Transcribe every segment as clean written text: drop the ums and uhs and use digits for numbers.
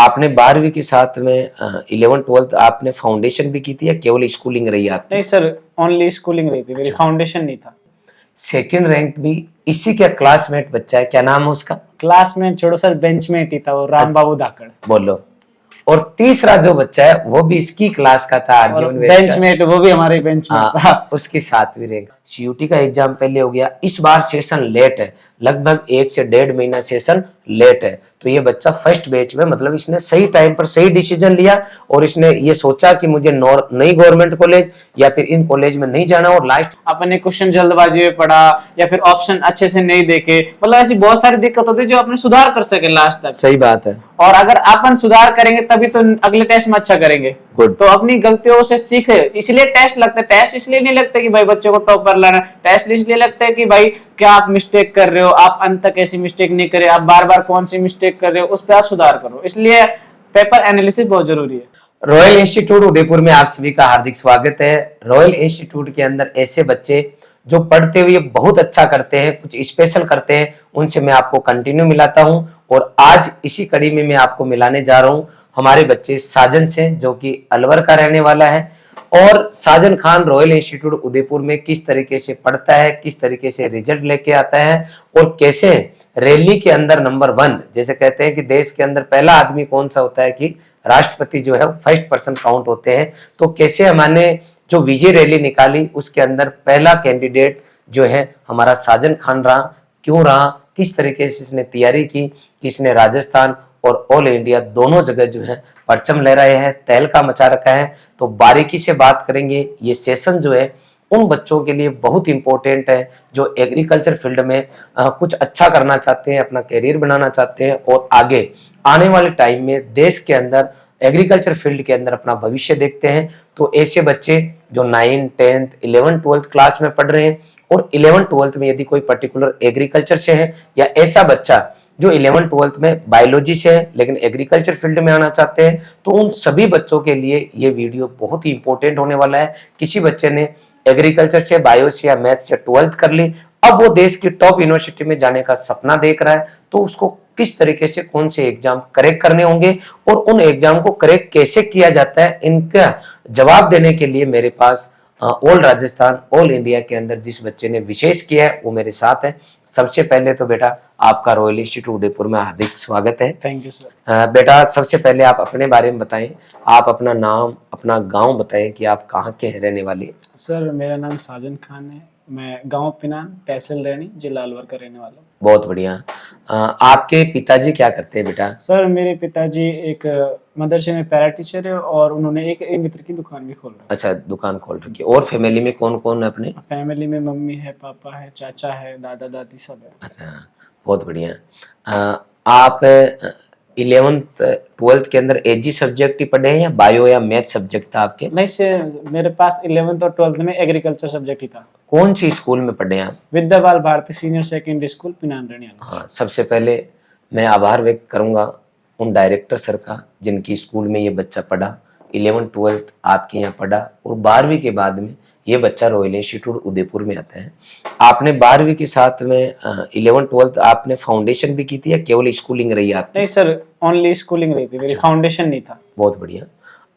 आपने 12वीं के साथ में 11th-12th आपने फाउंडेशन भी की थी या केवल स्कूलिंग रही आपकी? नहीं सर, ओनली स्कूलिंग रही थी मेरी, फाउंडेशन नहीं था। सेकंड रैंक भी इसी का क्लासमेट बच्चा है, क्या नाम है उसका? क्लासमेट छोड़ो सर, बेंचमेट ही था वो, राम बाबू धाकड़। बोलो। और तीसरा जो बच्चा है वो भी इसकी क्लास का था, और अर्जुन बेंचमेट, वो भी हमारे बेंचमेट था। उसकी 7वीं रैंक। सीयूटी का एग्जाम पहले हो गया, इस बार सेशन लेट है, लगभग 1 से 1.5 महीना सेशन लेट है। तो ये बच्चा फर्स्ट बैच में, मतलब इसने सही टाइम पर सही डिसीजन लिया और इसने ये सोचा कि मुझे नई गवर्नमेंट कॉलेज या फिर इन कॉलेज में नहीं जाना, और लास्ट अपन ने क्वेश्चन जल्दबाजी में पढ़ा या फिर ऑप्शन अच्छे से नहीं देखे, मतलब ऐसी बहुत सारी दिक्कत होती है जो अपने सुधार कर सके लास्ट तक। सही बात है। और अगर अपन सुधार करेंगे तभी तो अगले टेस्ट में अच्छा करेंगे। Good. तो अपनी गलतियों से सीखे, इसलिए टेस्ट लगते हैं। टेस्ट इसलिए नहीं लगते कि भाई बच्चों को टॉपर लाना, टेस्ट इसलिए लगते हैं कि भाई क्या आप मिस्टेक कर रहे हो, आप अंत तक ऐसी मिस्टेक नहीं करे, आप बार बार कौन सी मिस्टेक कर रहे हो उस पर आप सुधार करो। इसलिए पेपर एनालिसिस बहुत जरूरी है। रॉयल इंस्टीट्यूट उदयपुर में आप सभी का हार्दिक स्वागत है। रॉयल इंस्टीट्यूट के अंदर ऐसे बच्चे जो पढ़ते हुए बहुत अच्छा करते हैं, कुछ स्पेशल करते हैं, उनसे मैं आपको कंटिन्यू मिलाता हूं। और आज इसी कड़ी में मैं आपको मिलाने जा रहा हूं हमारे बच्चे साजन से, जो कि अलवर का रहने वाला है। और साजन खान रॉयल इंस्टीट्यूट उदयपुर में किस तरीके से पढ़ता है, किस तरीके से रिजल्ट लेके आता है, और कैसे रैली के अंदर नंबर 1, जैसे कहते हैं कि देश के अंदर पहला आदमी कौन सा होता है कि राष्ट्रपति जो है फर्स्ट पर्सन काउंट होते हैं, तो कैसे हमने जो विजय रैली निकाली उसके अंदर पहला कैंडिडेट जो है हमारा साजन खान रहा। क्यों रहा, किस तरीके से इसने तैयारी की, किसने राजस्थान और ऑल इंडिया दोनों जगह जो है परचम लहराए हैं, तहलका मचा रखा है। तो बारीकी से बात करेंगे। ये सेशन जो है उन बच्चों के लिए बहुत इंपॉर्टेंट है जो एग्रीकल्चर फील्ड में कुछ अच्छा करना चाहते हैं, अपना कैरियर बनाना चाहते हैं और आगे आने वाले टाइम में देश के अंदर एग्रीकल्चर फील्ड के अंदर अपना भविष्य देखते हैं। तो ऐसे बच्चे जो 9th, 10th, 11th, 12th class में पढ़ रहे हैं और 11th, 12th में यदि कोई पर्टिकुलर एग्रीकल्चर से है, या ऐसा बच्चा जो 11th, 12th में बायोलॉजी से है लेकिन एग्रीकल्चर फील्ड में आना चाहते हैं, तो उन सभी बच्चों के लिए ये वीडियो बहुत ही इंपॉर्टेंट होने वाला है। किसी बच्चे ने एग्रीकल्चर से, बायो से या मैथ से 12th कर ली, अब वो देश की टॉप यूनिवर्सिटी में जाने का सपना देख रहा है, तो उसको किस तरीके से कौन से एग्जाम करेक्ट करने होंगे और उन एग्जाम को करेक्ट कैसे किया जाता है, इनका जवाब देने के लिए मेरे पास ऑल राजस्थान, ऑल इंडिया के अंदर जिस बच्चे ने विशेष किया है वो मेरे साथ है। सबसे पहले तो बेटा आपका रॉयल इंस्टीट्यूट उदयपुर में हार्दिक स्वागत है। Thank you sir. बेटा सबसे पहले आप अपने बारे में बताएं, आप अपना नाम, अपना गांव बताएं कि आप कहाँ के रहने वाले। सर मेरा नाम साजन खान है, मैं गांव पिनान, तहसील रैनी, जिला अलवर का रहने वाला हूँ। बहुत बढ़िया। आपके पिताजी क्या करते हैं बेटा? सर मेरे पिताजी एक मदरसे में पैरा टीचर है और उन्होंने एक मित्र की दुकान भी खोल रखी है। अच्छा, दुकान खोल रखी है। और फैमिली में कौन कौन है अपने? फैमिली में मम्मी है, पापा है, चाचा है, दादा दादी सब है। अच्छा, बहुत बढ़िया। आप 11th, 12th के अंदर एजी सब्जेक्ट ही पढ़े हैं या बायो या मैथ सब्जेक्ट था आपके? नहीं सर, मेरे पास 11th और 12th में एग्रीकल्चर सब्जेक्ट ही था। कौन सी स्कूल में पढ़े हैं आप? विद्याबाल Bharti senior secondary school Pinan रैनी। हाँ, सबसे पहले मैं आभार व्यक्त करूंगा उन डायरेक्टर सर का जिनकी स्कूल में ये बच्चा पढ़ा, 11th, 12th आपके यहाँ पढ़ा और 12वीं के बाद में ये बच्चा रॉयल इंस्टीट्यूट उदयपुर में आता है। आपने 12वीं के साथ में 11th, 12th आपने फाउंडेशन भी की थी या केवल स्कूलिंग रही आपकी? नहीं सर, ओनली स्कूलिंग रही थी मेरी, फाउंडेशन नहीं था। बहुत बढ़िया।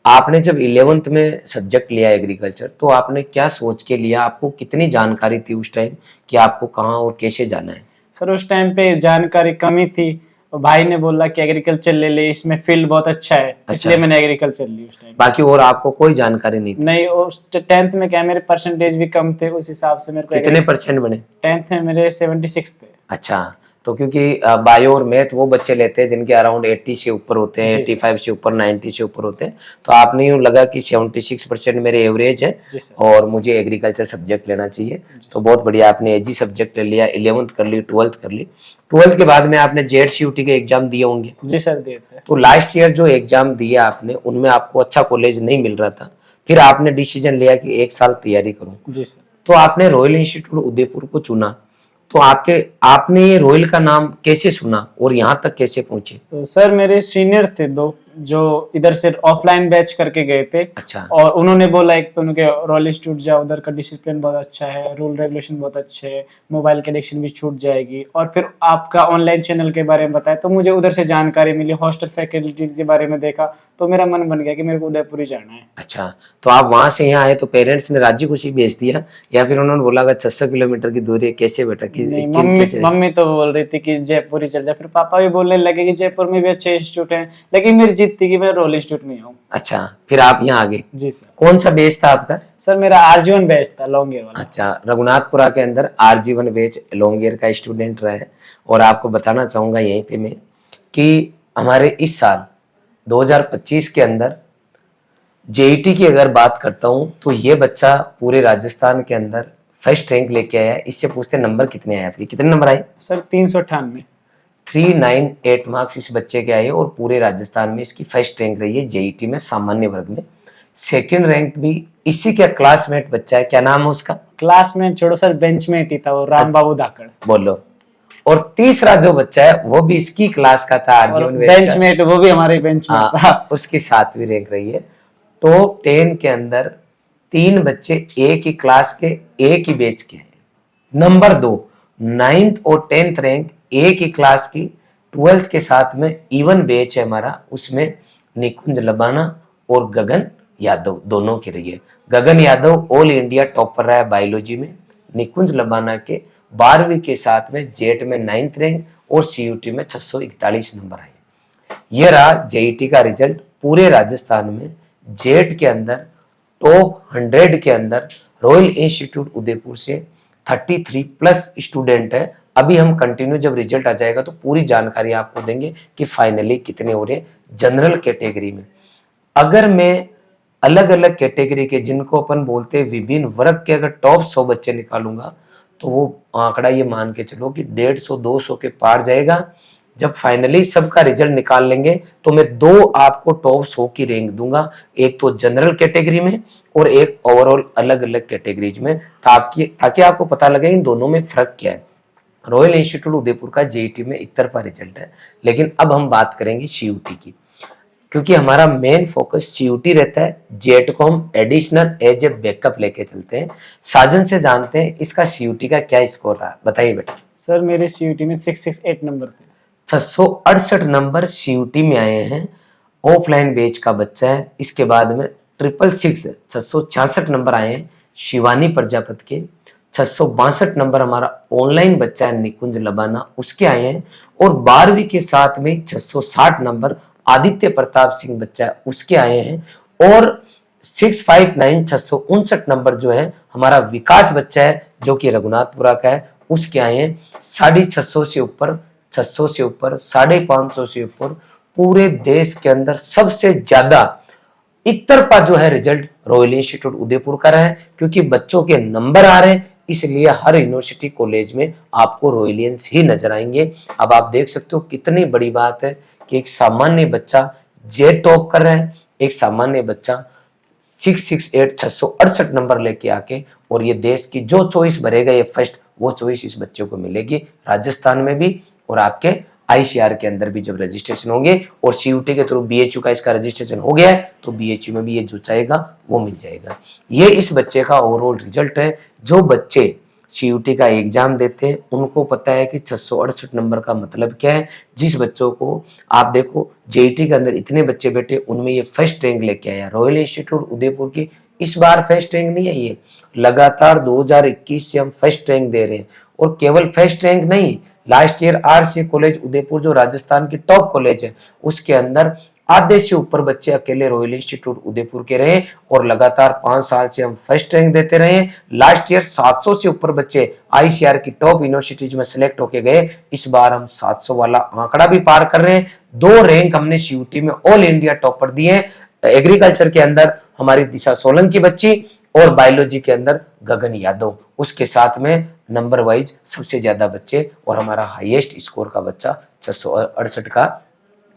आपने जब 11th में सब्जेक्ट लिया एग्रीकल्चर, तो आपने क्या सोच के लिया, आपको कितनी जानकारी थी उस टाइम कि आपको कहाँ और कैसे जाना है? सर उस टाइम पे जानकारी कमी थी, भाई ने बोला कि एग्रीकल्चर ले ले, इसमें फील्ड बहुत अच्छा है, इसलिए मैंने एग्रीकल्चर ली उस टाइम। बाकी और आपको कोई जानकारी नहीं थी? नहीं, उस 10th में क्या मेरे परसेंटेज भी कम थे, उस हिसाब से मेरे को। कितने परसेंट बने? 10th में मेरे 76 थे। अच्छा, तो क्योंकि बायो और मैथ वो बच्चे लेते हैं जिनके अराउंड 80 से ऊपर होते हैं, 85 से ऊपर, 90 से ऊपर होते हैं, तो आपने यूँ लगा कि 76% मेरे एवरेज है और मुझे एग्रीकल्चर सब्जेक्ट लेना चाहिए, तो बहुत बढ़िया आपने एजी सब्जेक्ट ले लिया, 11th कर ली, 12th कर ली। 12th के बाद में आपने JED-CUT के एग्जाम दिए होंगे? जी सर, दिए थे। तो लास्ट ईयर जो एग्जाम दिया आपने उनमें आपको अच्छा कॉलेज नहीं मिल रहा था, फिर आपने डिसीजन लिया कि 1 साल तैयारी करूं। जी सर। तो आपने रॉयल इंस्टीट्यूट उदयपुर को चुना, तो आपने ये रॉयल का नाम कैसे सुना और यहाँ तक कैसे पहुंचे? तो सर मेरे सीनियर थे 2 जो इधर से ऑफलाइन बैच करके गए थे। अच्छा। और उन्होंने बोला एक तो उनके रॉयल इंस्टीट्यूट जाओ, उधर का डिसिप्लिन बहुत अच्छा है, रूल रेगुलेशन बहुत अच्छे है, मोबाइल के एडिक्शन भी छूट जाएगी। और फिर आपका ऑनलाइन चैनल के बारे में बताया, तो मुझे उधर से जानकारी मिली, हॉस्टल फैसिलिटीज के बारे में देखा, तो मेरा मन बन गया कि मेरे को उदयपुर ही जाना है। अच्छा, तो आप वहां से यहाँ आए तो पेरेंट्स ने राजी खुशी भेज दिया या फिर उन्होंने बोला कि 600 किलोमीटर की दूरी है, कैसे बेटा नहीं, मम्मी तो बोल रही थी कि जयपुर ही चल जा, फिर पापा भी बोलने लगे कि जयपुर में भी अच्छे इंस्टीट्यूट हैं, लेकिन मेरी जिद थी कि मैं रॉयल इंस्टीट्यूट में आऊँ। अच्छा, फिर आप यहाँ आ गए। जी सर। कौन सा बेस था आपका? सर मेरा आरजीवन बैच था, लॉन्ग ईयर वाला। अच्छा, रघुनाथपुरा के अंदर आरजीवन बेच लॉन्ग ईयर का स्टूडेंट रहा है। और आपको बताना चाहूंगा यहीं पे मैं कि हमारे इस साल 2025 के अंदर जेईटी की अगर बात करता हूं तो ये बच्चा पूरे राजस्थान के अंदर फर्स्ट रैंक लेके आया है। इससे पूछते नंबर कितने आए आपके, कितने नंबर आए? सर 398। 398 मार्क्स इस बच्चे के आए और पूरे राजस्थान में इसकी फर्स्ट रैंक रही है जेईटी में सामान्य वर्ग में। सेकंड रैंक भी इसी का क्लासमेट बच्चा है, क्या नाम है उसका? क्लासमेट छोड़ो सर, बेंचमेट ही था वो, राम बाबू धाकड़। बोलो। और तीसरा जो बच्चा है वो भी इसकी क्लास का था, अर्जुन बेंचमेट, वो भी हमारे बेंचमेट था। उसकी 7वीं रैंक रही है। टॉप 10 के अंदर 3 बच्चे एक ही क्लास के, एक ही बैच के हैं। नंबर 2 9th और 10th रैंक एक ही क्लास की, 12th के साथ में इवन बैच है हमारा, उसमें निकुंज लबाना और गगन यादव दोनों की रही है। गगन यादव ऑल इंडिया टॉपर रहा है बायोलॉजी में। निकुंज लबाना के 12वीं के साथ में जेट में 9th रैंक और सीयूटी में 641 नंबर आए। ये रहा जेईटी का रिजल्ट। पूरे राजस्थान में जेट के अंदर टॉप 100 के अंदर रॉयल इंस्टीट्यूट उदयपुर से 33 प्लस स्टूडेंट है। अभी हम कंटिन्यू जब रिजल्ट आ जाएगा तो पूरी जानकारी आपको देंगे कि फाइनली कितने हो रहे हैं जनरल कैटेगरी में। अगर मैं अलग अलग कैटेगरी के, जिनको अपन बोलते हैं विभिन्न वर्ग के, अगर टॉप 100 बच्चे निकालूंगा तो वो आंकड़ा ये मान के चलो कि 150-200 के पार जाएगा। जब फाइनली सबका रिजल्ट निकाल लेंगे तो मैं 2 आपको टॉप 100 की रैंक दूंगा, एक तो जनरल कैटेगरी में और एक ओवरऑल अलग अलग कैटेगरीज में, ताकि आपको पता लगे इन दोनों में फर्क क्या है। रॉयल इंस्टीट्यूट उदयपुर का जेईटी में एक तरफा रिजल्ट है। लेकिन अब हम बात करेंगे सीयूटी की, क्योंकि हमारा मेन फोकस सीयूटी रहता है। जेट को हम एडिशनल एज ए बैकअप लेके चलते हैं। साजन से जानते हैं इसका सीयूटी का क्या स्कोर रहा, बताइए बेटा। सर मेरे सीयूटी में 668 नंबर थे। 668 नंबर सीयूटी में आए हैं। ऑफलाइन बैच का बच्चा है। इसके बाद में 666 666 नंबर आए हैं शिवानी प्रजापति के। 662 नंबर हमारा ऑनलाइन बच्चा है निकुंज लबाना, उसके आए हैं। और 12वीं के साथ में 660 नंबर आदित्य प्रताप सिंह बच्चा है, उसके आए हैं। और 659 659 नंबर जो है हमारा विकास बच्चा है जो कि रघुनाथपुरा का है, उसके आए हैं। 650 से ऊपर, 600 से ऊपर, 550 से ऊपर। पूरे देश के अंदर सबसे ज्यादा एक तरफा जो है रिजल्ट रॉयल इंस्टीट्यूट उदयपुर का रहा है, क्योंकि बच्चों के नंबर आ रहे हैं, इसलिए हर यूनिवर्सिटी कॉलेज में आपको रॉयलियंस ही नजर आएंगे। अब आप देख सकते हो कितनी बड़ी बात है कि एक सामान्य बच्चा जेट टॉप कर रहा है, एक सामान्य बच्चा 668 668 नंबर लेके आके, और ये देश की जो चॉइस भरेगा ये फर्स्ट, वो चॉइस इस बच्चे को मिलेगी राजस्थान में भी और आपके आईसीआर के अंदर भी जब रजिस्ट्रेशन होंगे। और सीयूटी के थ्रू बीएचयू का इसका रजिस्ट्रेशन हो गया है तो बीएचयू में भी ये जो चाहेगा वो मिल जाएगा। ये इस बच्चे का ओवरऑल रिजल्ट है। जो बच्चे सीयूटी का एग्जाम देते हैं उनको पता है कि 668 नंबर का मतलब क्या है। जिस बच्चों को आप देखो जेईटी के अंदर इतने बच्चे बैठे, उनमें ये फर्स्ट रैंक लेके आया। रॉयल इंस्टीट्यूट उदयपुर की इस बार फर्स्ट रैंक नहीं है, ये लगातार 2021 से हम फर्स्ट रैंक दे रहे हैं। और केवल फर्स्ट रैंक नहीं, last year RC college Udaipur जो राजस्थान की टॉप कॉलेज है उसके अंदर आधे से ऊपर बच्चे अकेले रॉयल इंस्टीट्यूट उदयपुर के रहे और लगातार 5 साल से हम फर्स्ट रैंक देते रहे। लास्ट ईयर 700 से ऊपर बच्चे आईसीआर की टॉप यूनिवर्सिटीज में सिलेक्ट होके गए। इस बार हम 700 वाला आंकड़ा भी पार कर रहे हैं। 2 रैंक हमने सीयूटी में ऑल इंडिया टॉपर दिए। एग्रीकल्चर के अंदर हमारी दिशा सोलंकी बच्ची और बायोलॉजी के अंदर गगन यादव, उसके साथ में नंबर वाइज सबसे ज्यादा बच्चे और हमारा हाईएस्ट स्कोर का बच्चा 668 का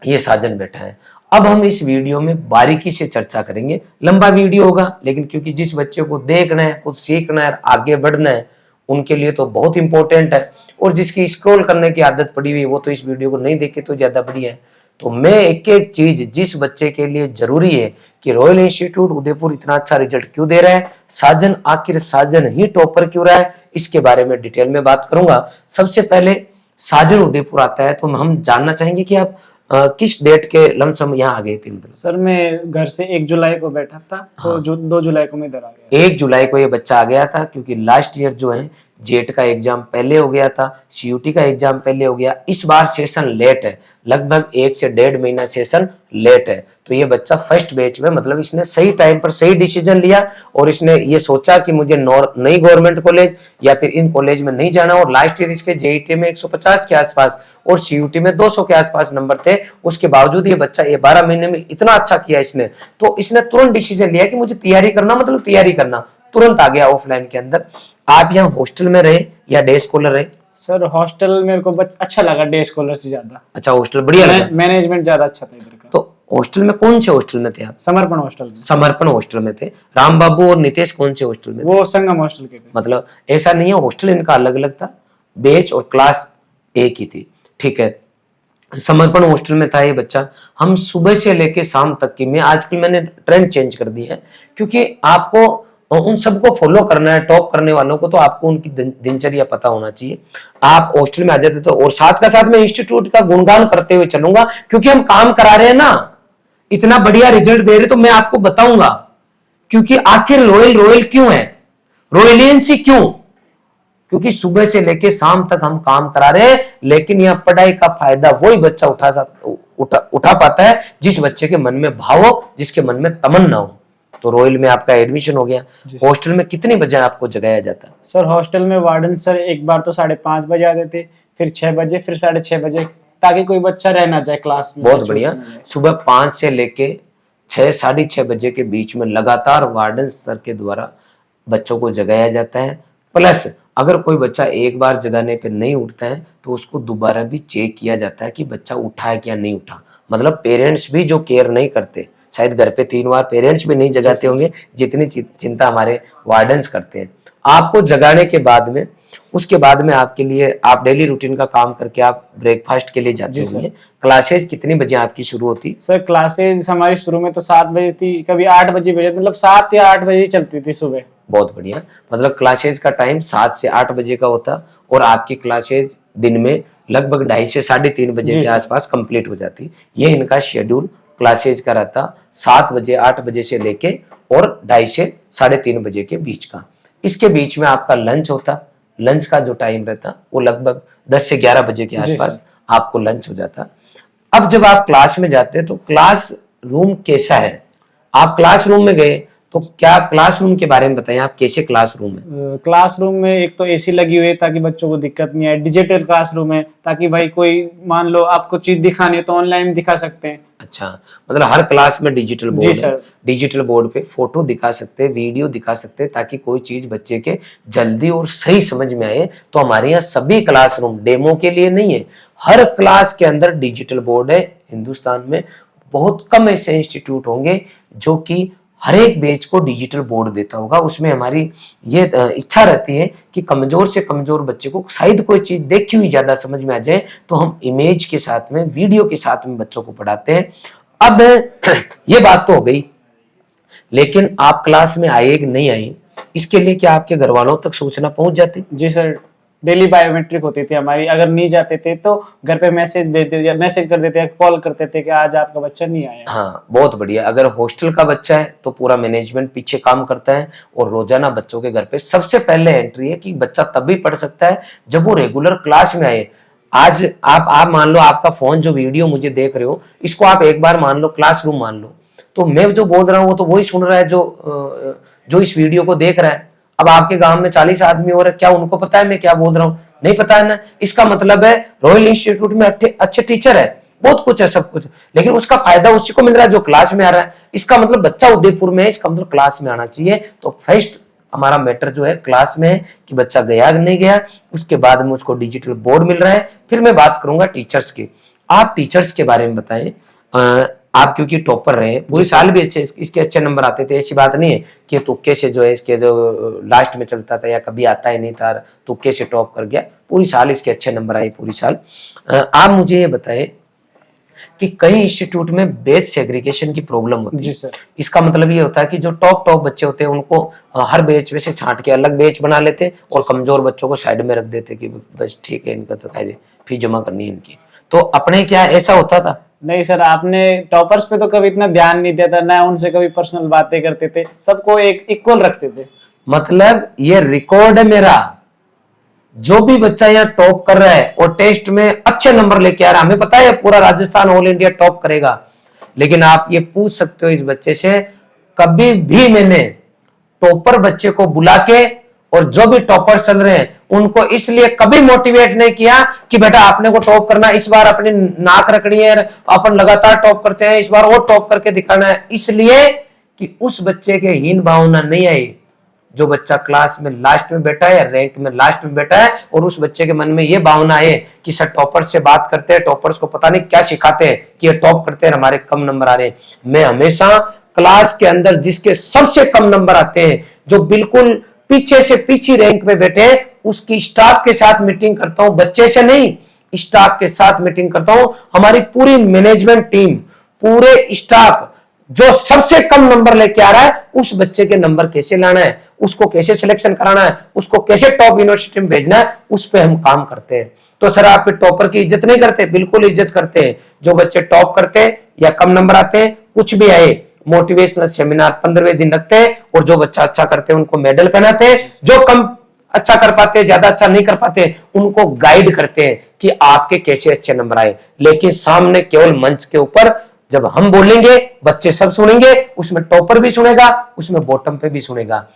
ये साजन बैठा है। अब हम इस वीडियो में बारीकी से चर्चा करेंगे। लंबा वीडियो होगा, लेकिन क्योंकि जिस बच्चे को देखना है, कुछ सीखना है, आगे बढ़ना है, उनके लिए तो बहुत इंपॉर्टेंट है। और जिसकी स्क्रॉल करने की आदत पड़ी हुई वो तो इस वीडियो को नहीं देखे तो ज्यादा बढ़िया है। तो मैं एक एक चीज जिस बच्चे के लिए जरूरी है कि रॉयल इंस्टीट्यूट उदयपुर इतना अच्छा रिजल्ट क्यों दे रहा है, साजन आखिर साजन ही टॉपर क्यों रहा है, इसके बारे में डिटेल में बात करूंगा। सबसे पहले साजन उदयपुर आता है तो हम जानना चाहेंगे कि आप किस डेट के लमसम यहाँ आ गए थे? सर मैं घर से 1 जुलाई को बैठा था, तो हाँ। 2 जुलाई को मैं इधर आ गया। 1 जुलाई को ये बच्चा आ गया था क्योंकि लास्ट ईयर जो है जेट का एग्जाम पहले हो गया था, सीयूटी का एग्जाम पहले हो गया, इस बार सेशन लेट है, लगभग 1 से 1.5 महीना सेशन लेट है। तो ये बच्चा फर्स्ट बैच में, मतलब इसने सही टाइम पर सही डिसीजन लिया और इसने ये सोचा कि मुझे नई गवर्नमेंट कॉलेज या फिर इन कॉलेज में नहीं जाना, और लास्ट ईयर इसके जेईटी में 150 के आसपास और सीयूटी में 200 के आसपास नंबर थे। उसके बावजूद ये बच्चा ये 12 महीने में इतना अच्छा किया इसने, तो इसने तुरंत डिसीजन लिया कि मुझे तैयारी करना, मतलब तैयारी करना, तुरंत आ गया ऑफलाइन के अंदर। आप यहाँ हॉस्टल में रहे या डे स्कॉलर रहे? सर हॉस्टल मेरे को अच्छा लगा डे स्कॉलर से ज्यादा। अच्छा, हॉस्टल बढ़िया लगा। मैनेजमेंट ज्यादा अच्छा था इधर का। तो हॉस्टल में कौन से हॉस्टल में थे आप? समर्पण हॉस्टल में। समर्पण हॉस्टल में थे। राम बाबू और नितेश कौन से हॉस्टल में थे? वो संगम हॉस्टल के थे। मतलब ऐसा नहीं है, हॉस्टल इनका अलग अलग था, बैच और क्लास एक ही थी, ठीक है। समर्पण हॉस्टल में था ये बच्चा। हम सुबह से लेके शाम तक की, मैं आजकल मैंने ट्रेंड चेंज कर दी है क्योंकि आपको उन सबको फॉलो करना है, टॉप करने वालों को, तो आपको उनकी दिनचर्या पता होना चाहिए। आप हॉस्टल में आ जाते तो, और साथ का साथ मैं इंस्टीट्यूट का गुणगान करते हुए चलूंगा क्योंकि हम काम करा रहे हैं ना, इतना बढ़िया रिजल्ट दे रहे, तो मैं आपको बताऊंगा क्योंकि आखिर रॉयल क्यों है, रॉयलियंसी क्यों, क्योंकि सुबह से लेके शाम तक हम काम करा रहे हैं। लेकिन यह पढ़ाई का फायदा वही बच्चा उठा पाता है जिस बच्चे के मन में भाव हो, जिसके मन में तमन्ना हो। तो रॉयल में आपका एडमिशन हो गया। हॉस्टल में कितनी बजे आपको जगाया जाता है? सर हॉस्टल में वार्डन सर एक बार तो 5:30 बजे आते थे, फिर 6 बजे, फिर 6:30 बजे, ताकि कोई बच्चा रह ना जाए क्लास में। बहुत बढ़िया। सुबह 5 से लेके 6, 6:30 बजे के बीच में लगातार वार्डन सर के द्वारा बच्चों को जगाया जाता है। प्लस अगर कोई बच्चा एक बार जगाने पे नहीं उठता है तो उसको दोबारा भी चेक किया जाता है कि बच्चा उठा है क्या नहीं उठा। मतलब पेरेंट्स भी जो केयर नहीं करते, शायद घर पे 3 बार पेरेंट्स भी नहीं जगाते होंगे जितनी चिंता हमारे वार्डन्स करते हैं। आपको जगाने के बाद में, उसके बाद में आपके लिए, आप डेली रूटीन का काम करके आप ब्रेकफास्ट के लिए जाते होंगे। क्लासेज कितनी बजे आपकी शुरू होती? सर क्लासेज हमारी शुरू में तो 7 बजे थी, कभी 8 बजे मतलब 7 या 8 बजे चलती थी सुबह। बहुत बढ़िया। मतलब क्लासेज का टाइम 7 से 8 बजे का होता और आपकी क्लासेज दिन में लगभग 2:30 से 3:30 बजे के आसपास कंप्लीट हो जाती। ये इनका शेड्यूल क्लासेज का रहता, 7 बजे 8 बजे से लेके और 2:30 से 3:30 बजे के बीच का। इसके बीच में आपका लंच होता, लंच का जो टाइम रहता वो लगभग 10 से 11 बजे के आसपास आपको लंच हो जाता। अब जब आप क्लास में जाते तो क्लास रूम कैसा है? आप क्लास रूम में गए तो क्या क्लासरूम के बारे में बताएं, आप कैसे क्लासरूम है? क्लासरूम में एक तो एसी लगी हुई है ताकि बच्चों को दिक्कत नहीं आए। डिजिटल क्लासरूम है ताकि भाई कोई मान लो आपको चीज दिखानी है तो ऑनलाइन दिखा सकते हैं। अच्छा, मतलब हर क्लास में डिजिटल बोर्ड जी सर। डिजिटल बोर्ड पे फोटो दिखा सकते हैं, वीडियो दिखा सकते हैं, ताकि कोई चीज बच्चे के जल्दी और सही समझ में आए। तो हमारे यहाँ सभी क्लासरूम डेमो के लिए नहीं है, हर क्लास के अंदर डिजिटल बोर्ड है। हिंदुस्तान में बहुत कम ऐसे इंस्टीट्यूट होंगे जो कि हर एक बैच को डिजिटल बोर्ड देता होगा। उसमें हमारी ये इच्छा रहती है कि कमजोर से कमजोर बच्चे को शायद कोई चीज देखी हुई ज्यादा समझ में आ जाए, तो हम इमेज के साथ में, वीडियो के साथ में बच्चों को पढ़ाते हैं। अब ये बात तो हो गई, लेकिन आप क्लास में आए कि नहीं आए, इसके लिए क्या आपके घर वालों तक सूचना पहुंच जाती? जी सर, डेली बायोमेट्रिक होती थी हमारी। अगर नहीं जाते थे तो घर पे मैसेज भेज देते, मैसेज कर देते, कॉल करते थे कि आज आपका बच्चा नहीं आया। हाँ, बहुत बढ़िया। अगर हॉस्टल का बच्चा है तो पूरा मैनेजमेंट पीछे काम करता है और रोजाना बच्चों के घर पे सबसे पहले एंट्री है कि बच्चा तभी पढ़ सकता है जब वो रेगुलर क्लास में आए। आज आप मान लो आपका फोन जो वीडियो मुझे देख रहे हो, इसको आप एक बार मान लो क्लासरूम मान लो, तो मैं जो बोल रहा हूँ वो तो वही सुन रहा है जो इस वीडियो को देख रहा है। अब आपके गांव में 40 आदमी हो रहे, क्या उनको पता है मैं क्या बोल रहा हूँ? नहीं पता है ना। इसका मतलब है रॉयल इंस्टीट्यूट में अच्छे टीचर है, बहुत कुछ है, सब कुछ, लेकिन उसका फायदा उसी को मिल रहा है जो क्लास में आ रहा है। इसका मतलब बच्चा उदयपुर में है, इसका मतलब क्लास में आना चाहिए। तो फर्स्ट हमारा मैटर जो है क्लास में है कि बच्चा गया नहीं गया, उसके बाद में उसको डिजिटल बोर्ड मिल रहा है। फिर मैं बात करूंगा टीचर्स की। आप टीचर्स के बारे में बताएं। आप क्योंकि टॉपर रहे, पूरी साल भी अच्छे इसके अच्छे नंबर आते थे, ऐसी बात नहीं है कि तुक्के से जो है इसके जो लास्ट में चलता था या कभी आता ही नहीं था, तुक्के से टॉप कर गया। पूरी साल इसके अच्छे नंबर आए, पूरी साल। आप मुझे ये बताएं कि कई इंस्टीट्यूट में बैच सेग्रीगेशन की प्रॉब्लम होती जी है। सर। इसका मतलब ये होता है कि जो टॉप बच्चे होते हैं उनको हर बैच में से छांट के अलग बैच बना लेते और कमजोर बच्चों को साइड में रख देते कि बस ठीक है, इनका तो खैर फीस जमा करनी है इनकी। तो अपने क्या ऐसा होता था? नहीं सर, आपने टॉपर्स पे तो कभी इतना ध्यान नहीं दिया था, ना उनसे कभी पर्सनल बातें करते थे, सबको एक इक्वल रखते थे। मतलब ये रिकॉर्ड है मेरा, जो भी बच्चा यहाँ टॉप कर रहा है और टेस्ट में अच्छे नंबर लेके आ रहा है, हमें पता है पूरा राजस्थान ऑल इंडिया टॉप करेगा, लेकिन आप ये पूछ सकते हो इस बच्चे से, कभी भी मैंने टॉपर बच्चे को बुला के और जो भी टॉपर चल रहे हैं उनको इसलिए कभी मोटिवेट नहीं किया कि बेटा आपने को टॉप करना, इस बार अपनी नाक रखनी है, अपन लगातार टॉप करते हैं, इस बार और टॉप करके दिखाना है, इसलिए कि उस बच्चे के हीन भावना नहीं आई। जो बच्चा क्लास में लास्ट में बैठा है या रैंक में लास्ट में बैठा है और उस बच्चे के मन में ये भावना है कि सर टॉपर्स से बात करते हैं, टॉपर्स को पता नहीं क्या सिखाते हैं कि ये टॉप करते हैं, हमारे कम नंबर आ रहे हैं। मैं हमेशा क्लास के अंदर जिसके सबसे कम नंबर आते हैं, जो बिल्कुल पीछे से पीछे रैंक में बैठे हैं, उसकी स्टाफ के साथ मीटिंग करता हूं, बच्चे से नहीं, स्टाफ के साथ मीटिंग करता हूं। हमारी पूरी मैनेजमेंट टीम, पूरे स्टाफ जो सबसे कम नंबर लेके आ रहा है, उस बच्चे के नंबर कैसे लाना है, उसको कैसे सिलेक्शन कराना है, उसको कैसे टॉप यूनिवर्सिटी में भेजना है, उस पे हम काम करते हैं। तो सर आप टॉपर की इज्जत नहीं करते? बिल्कुल इज्जत करते हैं। जो बच्चे टॉप करते हैं या कम नंबर आते हैं, कुछ भी आए, मोटिवेशनल सेमिनार 15वें दिन रखते हैं और जो बच्चा अच्छा करते हैं उनको मेडल पहनाते हैं, जो कम अच्छा कर पाते हैं, ज्यादा अच्छा नहीं कर पाते, उनको गाइड करते हैं कि आपके कैसे अच्छे नंबर आए। लेकिन सामने केवल मंच के ऊपर जब हम बोलेंगे बच्चे सब सुनेंगे, उसमें टॉपर भी सुनेगा, उसमें बॉटम पे भी सुनेगा।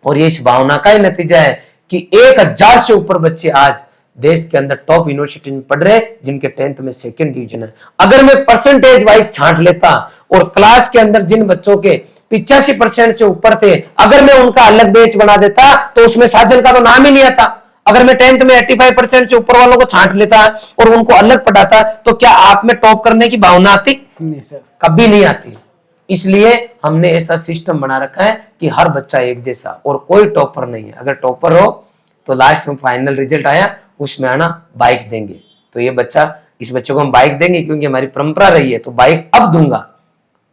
और ये इस भावना का ही नतीजा है कि 1000 से ऊपर बच्चे आज देश के अंदर टॉप यूनिवर्सिटी में पढ़ रहे, जिनके 10th में 2nd डिवीजन है। अगर मैं परसेंटेज वाइज छांट लेता और क्लास के अंदर जिन बच्चों के 85% से ऊपर थे, अगर मैं उनका अलग बैच बना देता तो उसमें साजन का तो नाम ही नहीं आता। अगर मैं 10th में 85% से ऊपर वालों को छांट लेता और उनको अलग पढ़ाता, तो क्या आप में टॉप करने की भावना आती? नहीं सर, कभी नहीं आती। इसलिए हमने ऐसा सिस्टम बना रखा है कि हर बच्चा एक जैसा और कोई टॉपर नहीं है। अगर टॉपर हो तो लास्ट में फाइनल रिजल्ट आया, उसमें आना बाइक देंगे, तो ये बच्चा, इस बच्चे को हम बाइक देंगे क्योंकि हमारी परंपरा रही है, तो बाइक अब दूंगा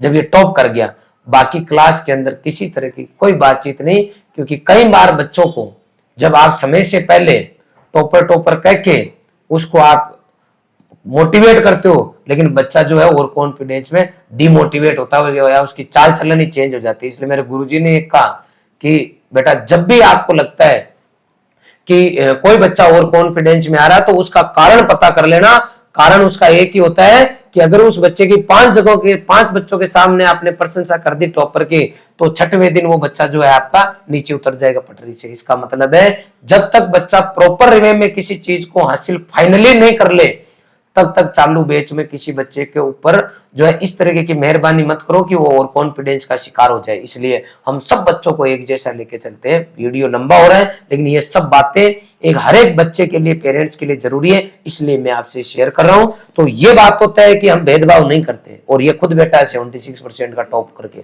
जब ये टॉप कर गया। बाकी क्लास के अंदर किसी तरह की कोई बातचीत नहीं, क्योंकि कई बार बच्चों को जब आप समय से पहले टॉपर कह के उसको आप मोटिवेट करते हो, लेकिन बच्चा जो है ओवर कॉन्फिडेंस में डिमोटिवेट होता है या उसकी चाल चलन ही चेंज हो जाती है। इसलिए मेरे गुरुजी ने एक कहा कि बेटा जब भी आपको लगता है कि कोई बच्चा ओवर कॉन्फिडेंस में आ रहा है, तो उसका कारण पता कर लेना। कारण उसका एक ही होता है कि अगर उस बच्चे की 5 बच्चों के सामने आपने प्रशंसा कर दी टॉपर की, तो 6वें दिन वो बच्चा जो है आपका नीचे उतर जाएगा पटरी से। इसका मतलब है जब तक बच्चा प्रॉपर वे में किसी चीज को हासिल फाइनली नहीं कर ले, तब तक चालू बैच में किसी बच्चे के ऊपर जो है इस तरीके की मेहरबानी मत करो कि वो ओवर कॉन्फिडेंस का शिकार हो जाए। इसलिए हम सब बच्चों को एक जैसा लेके चलते हैं। वीडियो लंबा हो रहा है, लेकिन ये सब बातें एक हर एक बच्चे के लिए, पेरेंट्स के लिए जरूरी है, इसलिए मैं आपसे शेयर कर रहा हूं। तो ये बात होता है कि हम भेदभाव नहीं करते, और ये खुद बेटा है 76% का टॉप करके।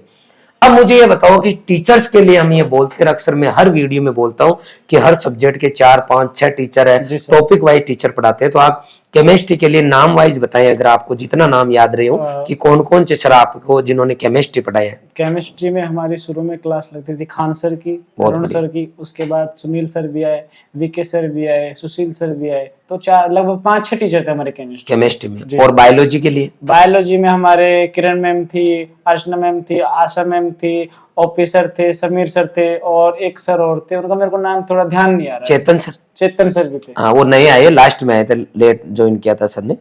अब मुझे ये बताओ कि टीचर्स के लिए हम ये बोलते हैं, अक्सर मैं हर वीडियो में बोलता हूं कि हर सब्जेक्ट के 4, 5, 6 टीचर है, टॉपिक वाइज टीचर पढ़ाते हैं। तो आप केमिस्ट्री के लिए नाम वाइज बताएं, अगर आपको जितना नाम याद रहे हो, कि कौन कौन टीचर आपको जिन्होंने केमिस्ट्री पढ़ाया है। केमिस्ट्री में हमारी शुरू में क्लास लगती थी खान सर की, अरुण सर की, उसके बाद सुनील सर भी आए, वीके सर भी आए, सुशील सर भी आए, तो लगभग 5-6 टीचर थे हमारे केमिस्ट्री में। और बायोलॉजी के लिए? बायोलॉजी में हमारे किरण मैम थी, अर्चना मैम थी, आशा मैम थी, ओपी सर थे, समीर सर थे, और एक सर और थे, उनका मेरे को नाम थोड़ा ध्यान नहीं आ रहा। चेतन सर भी थे। हाँ, वो नए आए, लास्ट में आए थे, लेट ज्वाइन किया था सर ने।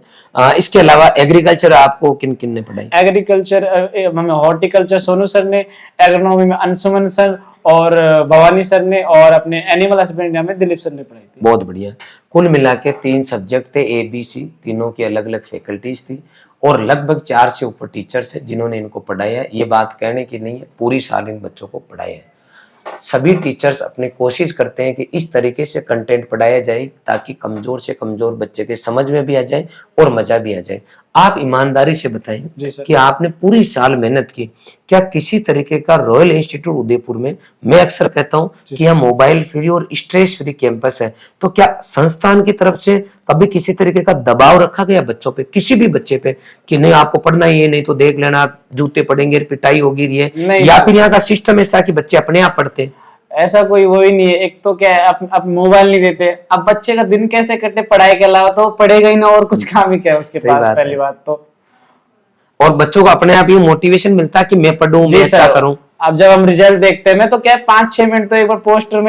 इसके अलावा एग्रीकल्चर आपको किन किन ने पढ़ाई? एग्रीकल्चर हमें हॉर्टिकल्चर सोनू सर ने, एग्रोनॉमी में अंशुमन सर और भवानी सर ने, और अपने एनिमल हस्बेंड्री में दिलीप सर ने पढ़ाई थी। बहुत बढ़िया। कुल मिला के 3 सब्जेक्ट थे, ABC, तीनों की अलग अलग फैकल्टीज थी, और लगभग 4 से ऊपर टीचर्स है जिन्होंने इनको पढ़ाया है। ये बात कहने की नहीं है, पूरी साल इन बच्चों को पढ़ाया है। सभी टीचर्स अपनी कोशिश करते हैं कि इस तरीके से कंटेंट पढ़ाया जाए ताकि कमजोर से कमजोर बच्चे के समझ में भी आ जाए और मजा भी आ जाए। आप ईमानदारी से जी बताएं सर। कि आपने पूरी साल मेहनत की, क्या किसी तरीके का रॉयल इंस्टीट्यूट उदयपुर में, मैं अक्सर कहता हूं कि यह मोबाइल फ्री और स्ट्रेस फ्री कैंपस है, तो क्या संस्थान की तरफ से कभी किसी तरीके का दबाव रखा गया बच्चों पे, किसी भी बच्चे पे, कि नहीं आपको पढ़ना ही है, नहीं तो देख लेना आप जूते पड़ेंगे, पिटाई होगी ये, नहीं या सर। फिर यहाँ का सिस्टम ऐसा कि बच्चे अपने आप पढ़ते हैं? ऐसा कोई वो ही नहीं है। एक तो क्या है, अब मोबाइल नहीं देते, अब बच्चे का दिन कैसे कटे पढ़ाई के अलावा, तो पढ़ेगा ही ना, और कुछ काम ही क्या है उसके सही पास, बात पहली है। बात तो। और बच्चों को अपने आप ये मोटिवेशन मिलता है कि मैं पढ़ूं, मैं जी अच्छा सर। करूं। अब जब हम रिजल्ट देखते हैं, मैं तो क्या 5-6 मिनट तो एक बार पोस्टर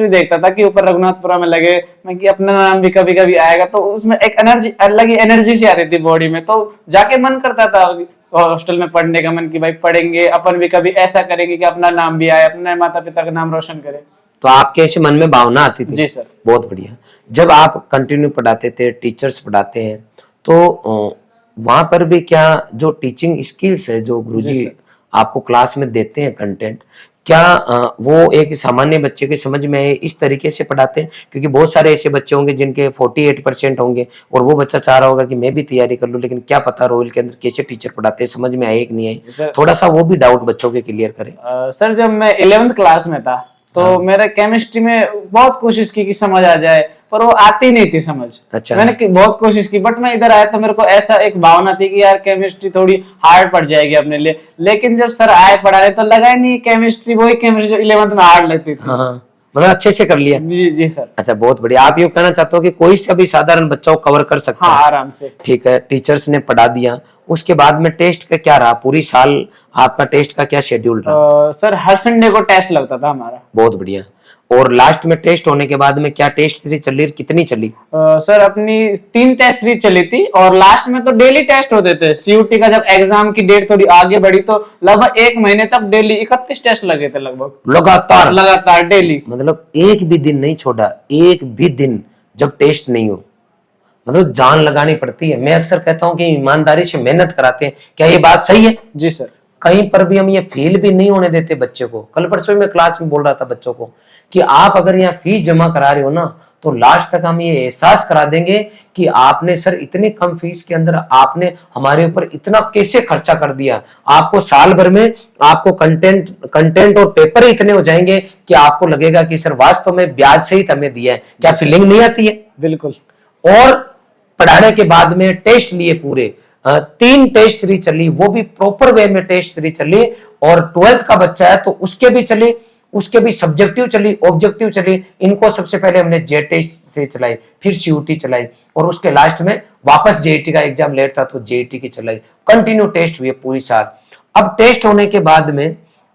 भी देखता था कि ऊपर रघुनाथपुरा में लगे, मैं कि अपना नाम भी कभी कभी आएगा, तो उसमें एक एनर्जी, अलग ही एनर्जी सी आती थी बॉडी में, तो जाके मन करता था हॉस्टल में पढ़ने का, मन की भाई पढ़ेंगे अपन भी, कभी ऐसा करेंगे कि अपना नाम भी आए, अपने माता पिता का नाम रोशन करे। तो आपके ऐसे मन में भावना आती थी? जी सर। बहुत बढ़िया। जब आप कंटिन्यू पढ़ाते थे, टीचर्स पढ़ाते हैं, तो वहां पर भी क्या जो टीचिंग स्किल्स है, जो गुरुजी आपको क्लास में देते हैं कंटेंट, क्या वो एक सामान्य बच्चे के समझ में आए इस तरीके से पढ़ाते हैं? क्योंकि बहुत सारे ऐसे बच्चे होंगे जिनके 48% होंगे, और वो बच्चा चाह रहा होगा कि मैं भी तैयारी कर लूं, लेकिन क्या पता रॉयल के अंदर कैसे टीचर पढ़ाते हैं, समझ में आए कि नहीं आए। थोड़ा सा वो भी डाउट बच्चों के क्लियर करें। सर जब मैं 11th क्लास में था, तो मेरा केमिस्ट्री में बहुत कोशिश की कि समझ आ जाए, पर वो आती नहीं थी समझ। अच्छा। मैंने बहुत कोशिश की, बट मैं इधर आया तो मेरे को ऐसा एक भावना थी कि यार केमिस्ट्री थोड़ी हार्ड पड़ जाएगी अपने लिए, लेकिन जब सर आए पढ़ाने तो लगा ही नहीं केमिस्ट्री वही केमिस्ट्री जो 11th में हार्ड लगती थी। हाँ, मतलब अच्छे से कर लिया। जी जी सर। अच्छा, बहुत बढ़िया। आप ये कहना चाहते हो कि कोई सा भी साधारण बच्चा कवर कर सकता हाँ है? आराम से। ठीक है, टीचर्स ने पढ़ा दिया, उसके बाद में टेस्ट का क्या रहा? पूरी साल आपका टेस्ट का क्या शेड्यूल रहा? सर हर संडे को टेस्ट लगता था हमारा। बहुत बढ़िया। और लास्ट में टेस्ट होने के बाद में क्या टेस्ट सीरीज चल रही, कितनी चली? सर अपनी 3 टेस्ट सीरीज चली थी, और लास्ट में तो डेली टेस्ट होते थे। सीयूटी का जब एग्जाम की डेट थोड़ी आगे बढ़ी, तो लगभग 1 महीने तक डेली 31 टेस्ट लगे थे, लगभग लगातार डेली। मतलब एक भी दिन नहीं छोड़ा, एक भी दिन जब टेस्ट नहीं हो, मतलब जान लगानी पड़ती है। मैं अक्सर कहता हूं कि ईमानदारी से मेहनत कराते हैं, क्या ये बात सही है? जी सर। कहीं पर भी हम ये फील भी नहीं होने देते बच्चे को। कल परसों में क्लास में बोल रहा था बच्चों को कि आप अगर यहाँ फीस जमा करा रहे हो ना, तो लास्ट तक हम ये एहसास करा देंगे कि आपने सर इतने कम फीस के अंदर आपने हमारे ऊपर इतना कैसे खर्चा कर दिया। आपको साल भर में आपको कंटेंट और पेपर ही इतने हो जाएंगे कि आपको लगेगा कि सर वास्तव में ब्याज सहित हमें दिया है। क्या फीलिंग नहीं आती है? बिल्कुल। और पढ़ाने के बाद में टेस्ट लिए पूरे 3 टेस्ट सीरीज चली, वो भी प्रॉपर वे में टेस्ट सीरीज चली। और 12th का बच्चा है तो उसके भी चली, उसके भी सब्जेक्टिव चली, ऑब्जेक्टिव चली। इनको सबसे पहले हमने जे टेस्ट से चलाई, फिर सीयूटी चलाई, और उसके लास्ट में वापस जेईटी का एग्जाम लेट था तो जेईटी की चलाई। कंटिन्यू टेस्ट हुए पूरी साल। अब टेस्ट होने के बाद में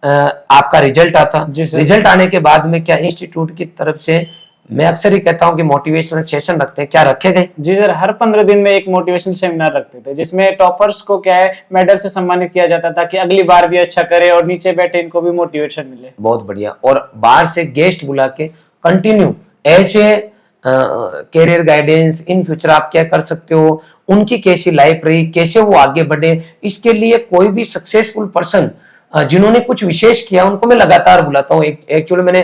आपका रिजल्ट आता। रिजल्ट आने के बाद में क्या इंस्टीट्यूट की तरफ से, मैं अक्सर ही कहता हूं कि मोटिवेशनल सेशन रखते हैं, क्या रखे गए? जी सर, हर 15 दिन में एक मोटिवेशन सेमिनार रखते थे, जिसमें टॉपर्स को क्या है मेडल से सम्मानित किया जाता था कि अगली बार भी अच्छा करे, और नीचे बैठे इनको भी मोटिवेशन मिले। बहुत बढ़िया। और बाहर से गेस्ट बुला के continue as a career guidance, in future आप क्या कर सकते हो, उनकी कैसी लाइफ रही, कैसे वो आगे बढ़े, इसके लिए कोई भी सक्सेसफुल पर्सन जिन्होंने कुछ विशेष किया उनको मैं लगातार बुलाता हूँ। एक्चुअली मैंने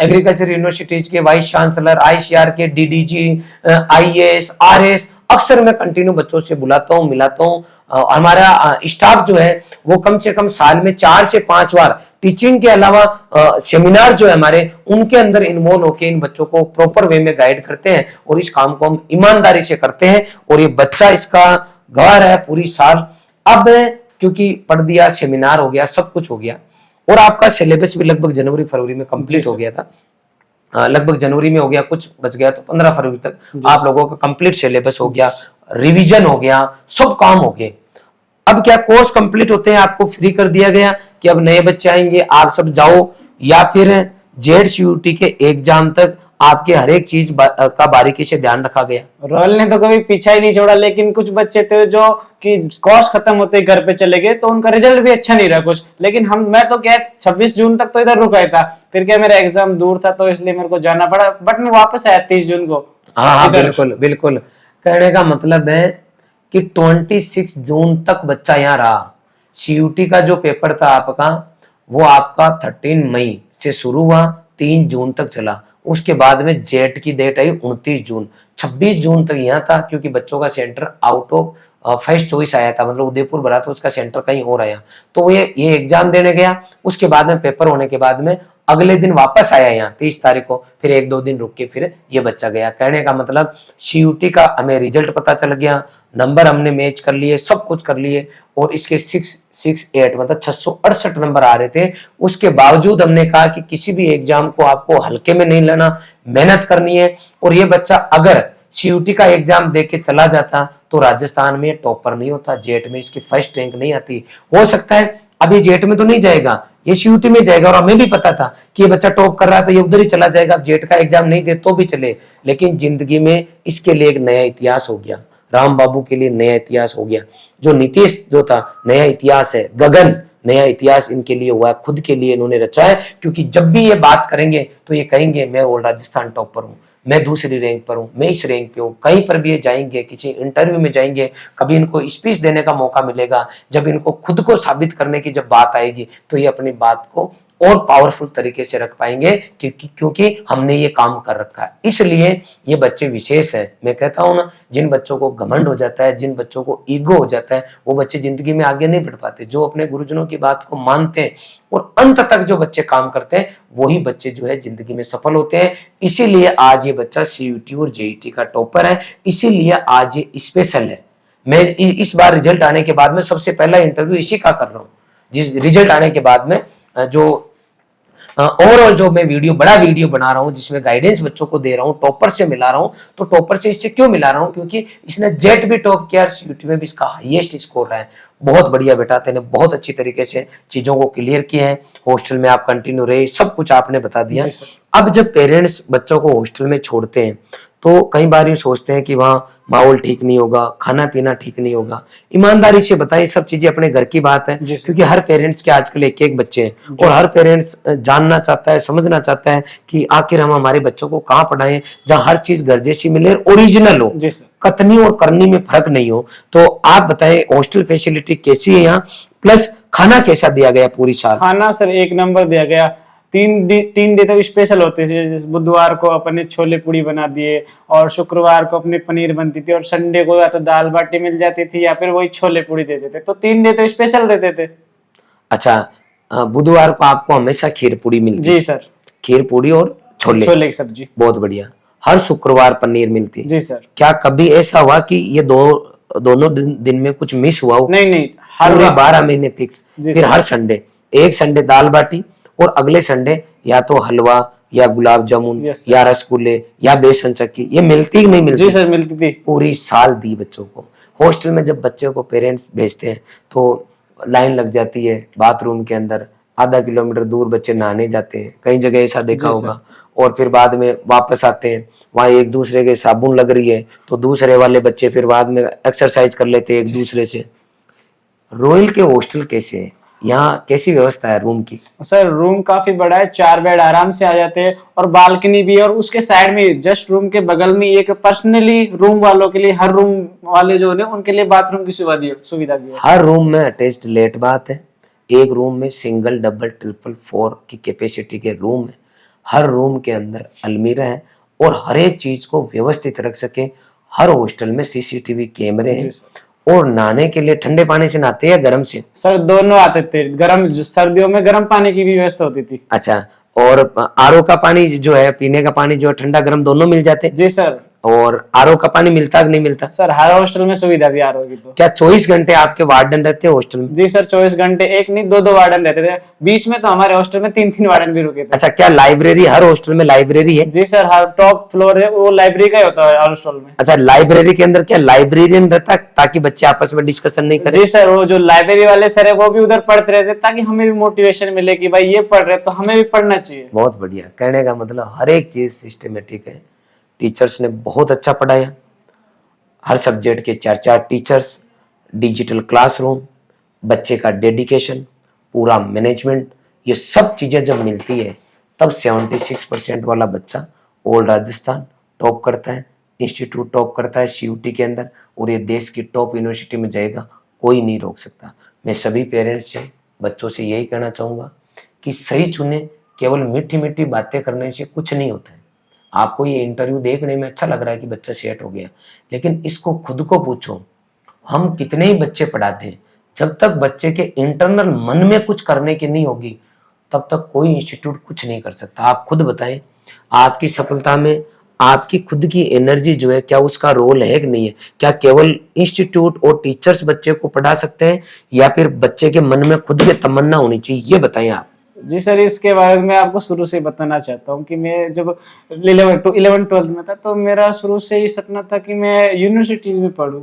एग्रीकल्चर यूनिवर्सिटीज के वाइस चांसलर, आईसीआर के डीडीजी, आईएएस, आरएस, अक्सर मैं कंटिन्यू बच्चों से बुलाता हूँ, मिलाता हूँ। हमारा स्टाफ जो है वो कम से कम साल में 4 से 5 बार टीचिंग के अलावा सेमिनार जो है हमारे, उनके अंदर इन्वॉल्व होकर इन बच्चों को प्रॉपर वे में गाइड करते हैं, और इस काम को हम ईमानदारी से करते हैं, और ये बच्चा इसका गवाह है पूरी साल। अब क्योंकि पढ़ दिया, सेमिनार हो गया, सब कुछ हो गया, और आपका सिलेबस भी लगभग जनवरी फरवरी में कंप्लीट हो गया था। लगभग जनवरी में हो गया, कुछ बच गया तो 15 फरवरी तक आप लोगों का कंप्लीट सिलेबस हो गया, रिवीजन हो गया, सब काम हो गए। अब क्या कोर्स कंप्लीट होते हैं आपको फ्री कर दिया गया कि अब नए बच्चे आएंगे आप सब जाओ, या फिर जेड सीयूटी के एग्जाम तक आपके हर एक चीज का बारीकी से ध्यान रखा गया? रॉयल ने तो कभी पीछा ही नहीं छोड़ा, लेकिन कुछ बच्चे थे जो कि कोर्स खत्म होते ही घर पे चले गए, तो उनका रिजल्ट भी अच्छा नहीं रहा कुछ। लेकिन मैं तो क्या 26 जून तक तो इधर रुका ही था, फिर क्या मेरा एग्जाम दूर था तो इसलिए मेरे को जाना पड़ा, बट मैं वापस आया 30 जून को। हाँ, बिल्कुल बिल्कुल। कहने का मतलब है कि 26 जून तक बच्चा यहाँ रहा। सीयूटी का जो पेपर था आपका, वो आपका 13 मई से शुरू हुआ, 3 जून तक चला। उसके बाद में जेट की डेट आई 29 जून, 26 जून तक यहाँ था, क्योंकि बच्चों का centre out of first choice आया था, मतलब उदयपुर भरा तो उसका सेंटर कहीं और आया। तो ये एग्जाम देने गया, उसके बाद में पेपर होने के बाद में अगले दिन वापस आया यहाँ 30 तारीख को, फिर 1-2 दिन रुक के फिर ये बच्चा गया। कहने का मतलब CUT का हमें रिजल्ट पता चल गया, नंबर हमने मैच कर लिए, सब कुछ कर लिए, और इसके 668 मतलब 668 नंबर आ रहे थे। उसके बावजूद हमने कहा कि किसी भी एग्जाम को आपको हल्के में नहीं लेना, मेहनत करनी है। और ये बच्चा अगर CUT का एग्जाम दे के चला जाता तो राजस्थान में टॉपर नहीं होता, जेट में इसकी फर्स्ट रैंक नहीं आती। हो सकता है अभी जेट में तो नहीं जाएगा, ये CUT में जाएगा, और हमें भी पता था कि ये बच्चा टॉप कर रहा है तो ये उधर ही चला जाएगा, जेट का एग्जाम नहीं दे तो भी चले। लेकिन जिंदगी में इसके लिए एक नया इतिहास हो गया, राम बाबू के लिए नया इतिहास हो गया। जो नीतीश जो था नया इतिहास है, गगन नया इतिहास इनके लिए हुआ है, खुद के लिए इन्होंने रचा है। क्योंकि जब भी ये बात करेंगे तो ये कहेंगे मैं ऑल राजस्थान टॉपर हूँ, मैं दूसरी रैंक पर हूँ, मैं इस रैंक पे हूँ। कहीं पर भी ये जाएंगे, किसी इंटरव्यू में जाएंगे, कभी इनको स्पीच देने का मौका मिलेगा, जब इनको खुद को साबित करने की जब बात आएगी तो ये अपनी बात को और पावरफुल तरीके से रख पाएंगे, क्योंकि हमने ये काम कर रखा है। इसलिए ये बच्चे विशेष है। मैं कहता हूं ना, जिन बच्चों को घमंड हो जाता है, जिन बच्चों को ईगो हो जाता है, वो बच्चे जिंदगी में आगे नहीं बढ़ पाते। जो अपने गुरुजनों की बात को मानते हैं और अंत तक जो बच्चे काम करते हैं, वही बच्चे जो है जिंदगी में सफल होते हैं। इसीलिए आज ये बच्चा CUT और JET का टॉपर है, इसीलिए आज ये स्पेशल है। मैं इस बार रिजल्ट आने के बाद में सबसे पहला इंटरव्यू इसी का कर रहा हूँ। जिस रिजल्ट आने के बाद में जो ओवरऑल जो मैं बड़ा वीडियो बना रहा हूँ, जिसमें गाइडेंस बच्चों को दे रहा हूँ, टॉपर से मिला रहा हूँ। तो टॉपर से इससे क्यों मिला रहा हूँ? क्योंकि इसने जेट भी टॉप किया, CUT में भी इसका हाईएस्ट स्कोर रहा है। बहुत बढ़िया बेटा, तेने बहुत अच्छी तरीके से चीजों को क्लियर किया है। हॉस्टल में आप कंटिन्यू रहे, सब कुछ आपने बता दिया। अब जब पेरेंट्स बच्चों को हॉस्टल में छोड़ते हैं तो कई बार ये सोचते हैं कि वहाँ माहौल ठीक नहीं होगा, खाना पीना ठीक नहीं होगा। ईमानदारी से बताएं, सब चीजें अपने घर की बात है, क्योंकि हर पेरेंट्स के आजकल एक एक बच्चे हैं और हर पेरेंट्स जानना चाहता है, समझना चाहता है कि आखिर हम हमारे बच्चों को कहाँ पढ़ाएं जहाँ हर चीज घर जैसी मिले, ओरिजिनल हो, कतनी और करनी में फर्क नहीं हो। तो आप बताएं हॉस्टल फैसिलिटी कैसी है यहाँ, प्लस खाना कैसा दिया गया पूरी साल? खाना सर 1 नंबर दिया गया। 3 डे तो स्पेशल होते थे, जैसे बुधवार को अपने छोले पूड़ी बना दिए, और शुक्रवार को अपने पनीर बनती थी, और संडे को या तो दाल बाटी मिल जाती थी या फिर वही छोले पूड़ी देते थे। तो 3 डे तो स्पेशल रहते थे। अच्छा, बुधवार को आपको हमेशा खीर पूड़ी मिलती? जी सर, खीर पूड़ी और छोले की सब्जी। बहुत बढ़िया। हर शुक्रवार पनीर मिलती? जी सर। क्या कभी ऐसा हुआ कि ये दोनों दिन में कुछ मिस हुआ हो? नहीं, हर 12 महीने फिक्स? फिर हर संडे, एक संडे दाल बाटी और अगले संडे या तो हलवा या गुलाब जामुन या रसगुल्ले या बेसन चक्की, ये मिलती ही नहीं मिलती? जी सर, मिलती थी। पूरी साल दी बच्चों को। हॉस्टल में जब बच्चों को पेरेंट्स भेजते हैं तो लाइन लग जाती है बाथरूम के अंदर, आधा किलोमीटर दूर बच्चे नहाने जाते हैं, कई जगह ऐसा देखा होगा। और फिर बाद में वापस आते हैं, वहां एक दूसरे के साबुन लग रही है तो दूसरे वाले बच्चे फिर बाद में एक्सरसाइज कर लेते हैं एक दूसरे से। रॉयल के हॉस्टल कैसे है? यहाँ कैसी व्यवस्था है रूम की? सर रूम काफी बड़ा है, 4 बेड आराम से आ जाते हैं, और बालकनी भी है, और उसके साइड में जस्ट रूम के बगल में एक पर्सनली रूम वालों के लिए, हर रूम वाले जो है उनके लिए बाथरूम की सुविधा भी है। हर रूम में अटैच्ड लेट बात है, एक रूम में सिंगल डबल ट्रिपल 4 की कैपेसिटी के रूम है, हर रूम के अंदर अलमीरा है, और हर एक चीज को व्यवस्थित रख सके। हर हॉस्टल में CCTV कैमरे हैं। और नहाने के लिए ठंडे पानी से नहाते हैं या गर्म से? सर दोनों आते थे, गर्म सर्दियों में गर्म पानी की भी व्यवस्था होती थी। अच्छा, और RO का पानी जो है, पीने का पानी जो है, ठंडा गर्म दोनों मिल जाते? जी सर। और RO का पानी मिलता कि नहीं मिलता? सर हर हॉस्टल में सुविधा थी RO की। तो क्या 24 घंटे आपके वार्डन रहते हैं हॉस्टल में? जी सर, 24 घंटे, एक नहीं 2 वार्डन रहते थे। बीच में तो हमारे हॉस्टल में 3 वार्डन भी रुके थे। अच्छा, क्या लाइब्रेरी, हर हॉस्टल में लाइब्रेरी है? जी सर, हर टॉप फ्लोर है वो लाइब्रेरी का ही होता है हॉस्टल में। अच्छा, लाइब्रेरी के अंदर क्या लाइब्रेरियन रहता है ताकि बच्चे आपस में डिस्कशन नहीं करें? जी सर, वो जो लाइब्रेरी वाले सर है वो भी उधर पढ़ते रहते ताकि हमें भी मोटिवेशन मिले कि भाई ये पढ़ रहे तो हमें भी पढ़ना चाहिए। बहुत बढ़िया, कहने का मतलब हर एक चीज सिस्टमेटिक है। टीचर्स ने बहुत अच्छा पढ़ाया, हर सब्जेक्ट के 4-4 टीचर्स, डिजिटल क्लासरूम, बच्चे का डेडिकेशन, पूरा मैनेजमेंट, ये सब चीजें जब मिलती है तब 76% वाला बच्चा ऑल राजस्थान टॉप करता है, इंस्टीट्यूट टॉप करता है CUT के अंदर, और ये देश की टॉप यूनिवर्सिटी में जाएगा, कोई नहीं रोक सकता। मैं सभी पेरेंट्स से, बच्चों से यही कहना चाहूँगा कि सही चुने। केवल मीठी मीठी बातें करने से कुछ नहीं होता है। आपको ये इंटरव्यू देखने में अच्छा लग रहा है कि बच्चा सेट हो गया, लेकिन इसको खुद को पूछो, हम कितने ही बच्चे पढ़ाते हैं, जब तक बच्चे के इंटरनल मन में कुछ करने की नहीं होगी तब तक कोई इंस्टीट्यूट कुछ नहीं कर सकता। आप खुद बताएं, आपकी सफलता में आपकी खुद की एनर्जी जो है, क्या उसका रोल है कि नहीं है? क्या केवल इंस्टीट्यूट और टीचर्स बच्चे को पढ़ा सकते हैं या फिर बच्चे के मन में खुद की तमन्ना होनी चाहिए? ये बताएं आप। जी सर, इसके बारे में मैं आपको शुरू से बताना चाहता हूँ कि मैं जब 11th-12th में था तो मेरा शुरू से ही सपना था कि मैं यूनिवर्सिटी में पढूं।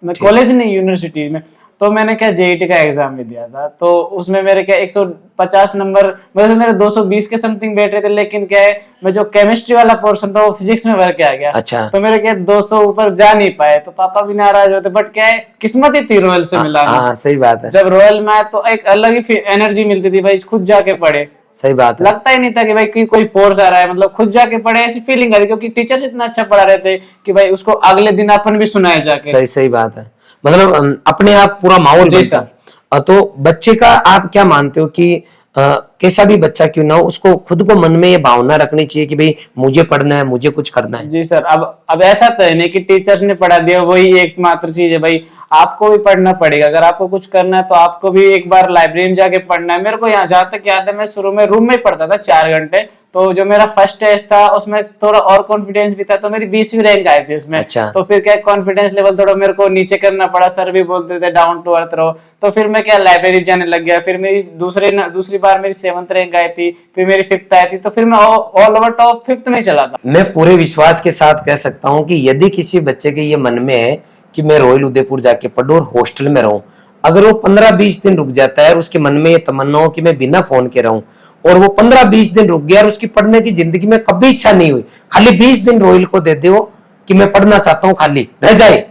मैं कॉलेज नहीं, यूनिवर्सिटी में। तो मैंने क्या जेईटी का एग्जाम भी दिया था, तो उसमें मेरे क्या 150 नंबर, वैसे मेरे 220 के समथिंग बैठ रहे थे, लेकिन क्या है मैं जो केमिस्ट्री वाला पोर्शन था वो फिजिक्स में भर के आ गया। अच्छा। तो मेरे क्या 200 ऊपर जा नहीं पाए, तो पापा भी नाराज होते, बट क्या है किस्मत ही थी रॉयल से मिला। हाँ, सही बात है। जब रॉयल में आया तो एक अलग ही एनर्जी मिलती थी भाई, खुद जाके पढ़े। सही बात है। लगता ही नहीं था कि भाई कोई फोर्स आ रहा है, मतलब खुद जाके पढ़े ऐसी फीलिंग आ रही, क्योंकि टीचर्स इतना अच्छा पढ़ा रहे थे कि भाई उसको अगले दिन अपन भी सुनाए जाके। सही बात है। मतलब अपने आप पूरा माहौल बनता। तो बच्चे का आप क्या मानते हो कि कैसा भी बच्चा क्यों ना हो, उसको खुद को मन में ये भावना रखनी चाहिए कि भाई मुझे पढ़ना है, मुझे कुछ करना है? जी सर, अब ऐसा तो है नहीं कि टीचर ने पढ़ा दिया वही एकमात्र चीज है भाई, आपको भी पढ़ना पड़ेगा। अगर आपको कुछ करना है तो आपको भी एक बार लाइब्रेरी में जाके पढ़ना है। मेरे को यहाँ जहाँ तक याद है, मैं शुरू में रूम में पढ़ता था 4 घंटे, तो जो मेरा फर्स्ट टेस्ट था उसमें थोड़ा और कॉन्फिडेंस भी था, तो मेरी 20वीं रैंक आई थी उसमें। अच्छा। तो फिर क्या कॉन्फिडेंस लेवल थोड़ा मेरे को नीचे करना पड़ा, सर भी बोलते थे डाउन टू अर्थ रहो। तो फिर मैं क्या लाइब्रेरी जाने लग गया। फिर मेरी दूसरी बार मेरी 7th रैंक आई थी, फिर मेरी 5th आई थी, तो फिर मैं ऑल ओवर टॉप 5th में चला था। मैं पूरे विश्वास के साथ कह सकता हूँ कि यदि किसी बच्चे के ये मन में है कि मैं रॉयल उदयपुर जाके पढ़ूं और हॉस्टल में रहूं, अगर वो 15-20 दिन रुक जाता है और उसके मन में ये तमन्ना हो कि मैं बिना फोन के रहूं, और वो 15-20 दिन रुक गया और उसकी पढ़ने की जिंदगी में कभी इच्छा नहीं हुई, खाली 20 दिन रॉयल को दे दो कि मैं पढ़ना चाहता हूं, खाली रह जाए,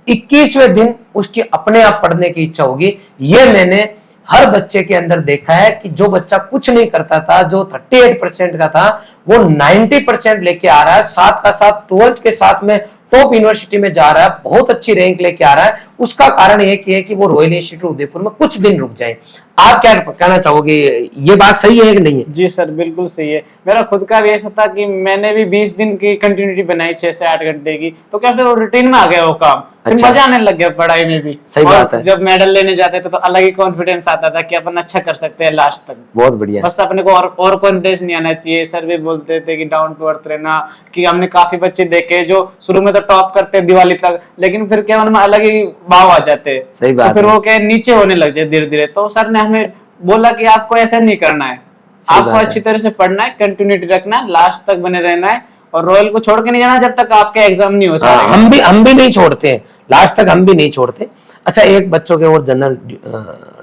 21वें दिन उसकी अपने आप पढ़ने की इच्छा होगी। ये मैंने हर बच्चे के अंदर देखा है कि जो बच्चा कुछ नहीं करता था, जो 38% का था, वो 90% लेके आ रहा है, साथ का साथ 12th के साथ में टॉप यूनिवर्सिटी में जा रहा है, बहुत अच्छी रैंक लेके आ रहा है। उसका कारण एक ही है कि वो रॉयल इंस्टीट्यूट उदयपुर में कुछ दिन रुक जाए। आप क्या कहना चाहोगे, ये बात सही है कि नहीं है? जी सर, बिल्कुल सही है। मेरा खुद का भी ऐसा था कि मैंने भी 20 दिन की कंटिन्यूटी बनाई 6 से 8 घंटे की, तो क्या फिर वो रूटीन में आ गया वो काम। फिर अच्छा। मजा आने लग गया पढ़ाई में भी। सही बात है। जब मेडल लेने जाते थे तो अलग ही कॉन्फिडेंस आता था कि अपन अच्छा कर सकते हैं लास्ट तक। बहुत बढ़िया। बस अपने को और कॉन्फिडेंस नहीं आना चाहिए। सर भी बोलते थे कि डाउन टू अर्थ रहना, कि हमने काफी बच्चे देखे जो शुरू में तो टॉप करते दिवाली तक, लेकिन फिर क्या उनमें अलग ही भाव आ जाते। सही बात तो फिर है। वो क्या नीचे होने लग जाए धीरे धीरे। तो सर ने हमें बोला कि आपको ऐसा नहीं करना है, आपको अच्छी तरह से पढ़ना है, कंटिन्यूटी रखना है, लास्ट तक बने रहना है, और रॉयल को छोड़ के नहीं जाना जब तक आपके एग्जाम नहीं हो सकते। हम भी नहीं छोड़ते हैं, लास्ट तक हम भी नहीं छोड़ते। अच्छा, एक बच्चों के और जनरल